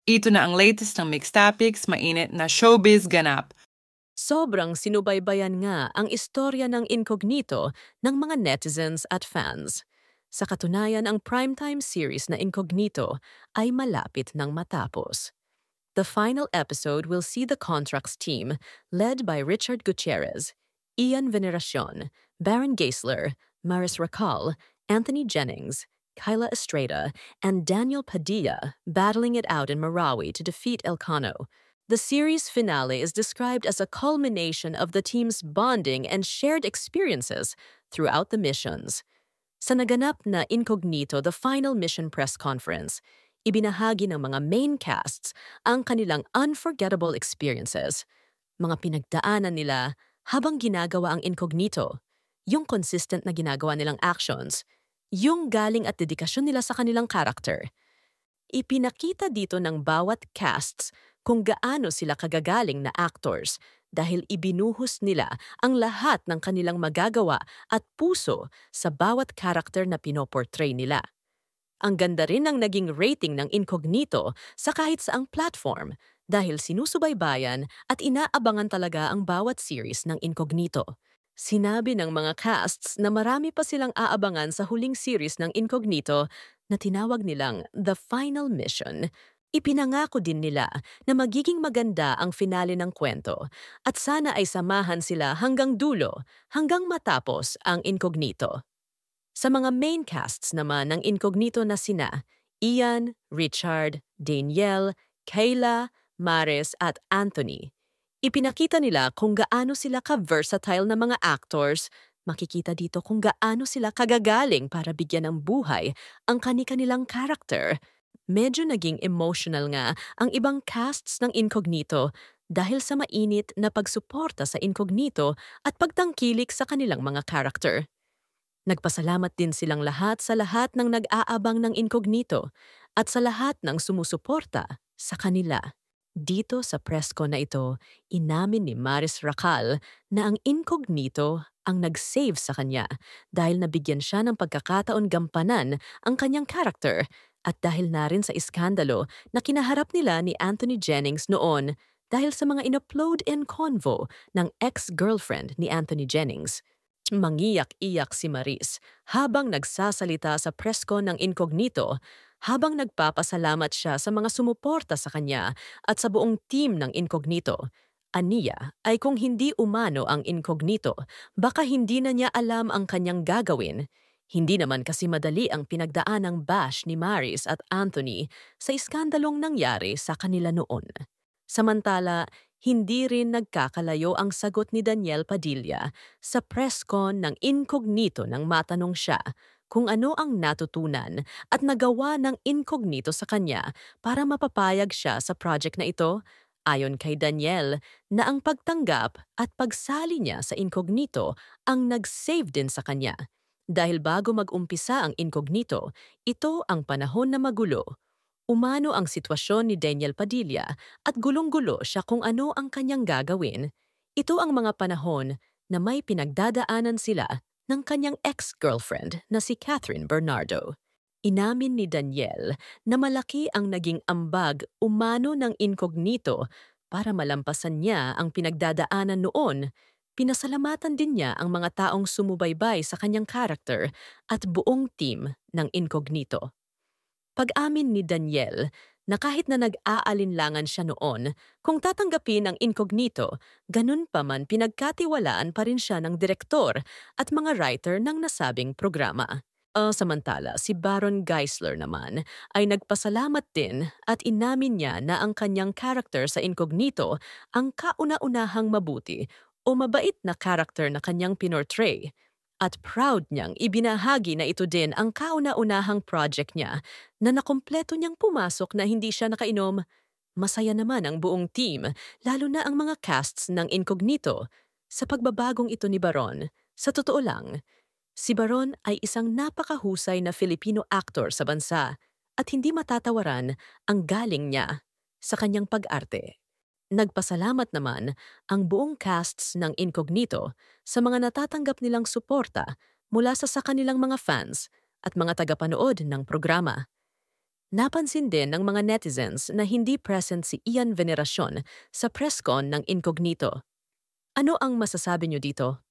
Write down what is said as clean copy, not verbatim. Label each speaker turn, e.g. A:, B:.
A: Ito na ang latest ng Mixed Topics, mainit na showbiz ganap.
B: Sobrang sinubaybayan nga ang istorya ng Incognito ng mga netizens at fans. Sa katunayan, ang primetime series na Incognito ay malapit ng matapos. The final episode will see the Contracts team, led by Richard Gutierrez, Ian Veneracion, Baron Geisler, Maris Racal, Anthony Jennings, Kyla Estrada, and Daniel Padilla battling it out in Marawi to defeat Elcano. The series finale is described as a culmination of the team's bonding and shared experiences throughout the missions. Sa naganap na Incognito, the final mission press conference, ibinahagi ng mga main casts ang kanilang unforgettable experiences, mga pinagdaanan nila habang ginagawa ang Incognito, yung consistent na ginagawa nilang actions, yung galing at dedikasyon nila sa kanilang character. Ipinakita dito ng bawat casts kung gaano sila kagagaling na actors dahil ibinuhos nila ang lahat ng kanilang magagawa at puso sa bawat character na pinoportray nila. Ang ganda rin ng naging rating ng Incognito sa kahit saang platform dahil sinusubaybayan at inaabangan talaga ang bawat series ng Incognito. Sinabi ng mga casts na marami pa silang aabangan sa huling series ng Incognito na tinawag nilang The Final Mission. Ipinangako din nila na magiging maganda ang finale ng kwento at sana ay samahan sila hanggang dulo, hanggang matapos ang Incognito. Sa mga main casts naman ng Incognito na sina Ian, Richard, Danielle, Kayla, Maris at Anthony, ipinakita nila kung gaano sila ka-versatile na mga actors. Makikita dito kung gaano sila kagagaling para bigyan ng buhay ang kani-kanilang character. Medyo naging emotional nga ang ibang casts ng Incognito dahil sa mainit na pagsuporta sa Incognito at pagtangkilik sa kanilang mga character. Nagpasalamat din silang lahat sa lahat ng nag-aabang ng Incognito at sa lahat ng sumusuporta sa kanila. Dito sa presko na ito, inamin ni Maris Racal na ang Incognito ang nag-save sa kanya dahil nabigyan siya ng pagkakataon gampanan ang kanyang character at dahil na rin sa iskandalo na kinaharap nila ni Anthony Jennings noon dahil sa mga in-upload in convo ng ex-girlfriend ni Anthony Jennings. Mangiyak-iyak si Maris habang nagsasalita sa presko ng Incognito habang nagpapasalamat siya sa mga sumuporta sa kanya at sa buong team ng Incognito. Aniya ay kung hindi umano ang Incognito, baka hindi na niya alam ang kanyang gagawin. Hindi naman kasi madali ang pinagdaan ng bash ni Maris at Anthony sa iskandalong nangyari sa kanila noon. Samantala, hindi rin nagkakalayo ang sagot ni Daniel Padilla sa press con ng Incognito nang matanong siya kung ano ang natutunan at nagawa ng Incognito sa kanya para mapapayag siya sa project na ito. Ayon kay Daniel, na ang pagtanggap at pagsali niya sa Incognito ang nag-save din sa kanya. Dahil bago mag-umpisa ang Incognito, ito ang panahon na magulo. Umano ang sitwasyon ni Daniel Padilla at gulong-gulo siya kung ano ang kanyang gagawin. Ito ang mga panahon na may pinagdadaanan sila ng kanyang ex-girlfriend na si Catherine Bernardo. Inamin ni Daniel na malaki ang naging ambag umano ng Incognito para malampasan niya ang pinagdadaanan noon. Pinasalamatan din niya ang mga taong sumubaybay sa kanyang character at buong team ng Incognito. Pag-amin ni Daniel na kahit na nag-aalinlangan siya noon kung tatanggapin ang Incognito, ganun pa man pinagkatiwalaan pa rin siya ng direktor at mga writer ng nasabing programa. Samantala, si Baron Geisler naman ay nagpasalamat din at inamin niya na ang kanyang character sa Incognito ang kauna-unahang mabuti o mabait na character na kanyang pinortray. At proud niyang ibinahagi na ito din ang kauna-unahang project niya na nakumpleto niyang pumasok na hindi siya nakainom. Masaya naman ang buong team, lalo na ang mga casts ng Incognito. Sa pagbabagong ito ni Baron, sa totoo lang, si Baron ay isang napakahusay na Filipino actor sa bansa at hindi matatawaran ang galing niya sa kanyang pag-arte. Nagpasalamat naman ang buong casts ng Incognito sa mga natatanggap nilang suporta mula sa kanilang mga fans at mga tagapanood ng programa. Napansin din ng mga netizens na hindi present si Ian Veneracion sa press con ng Incognito. Ano ang masasabi niyo dito?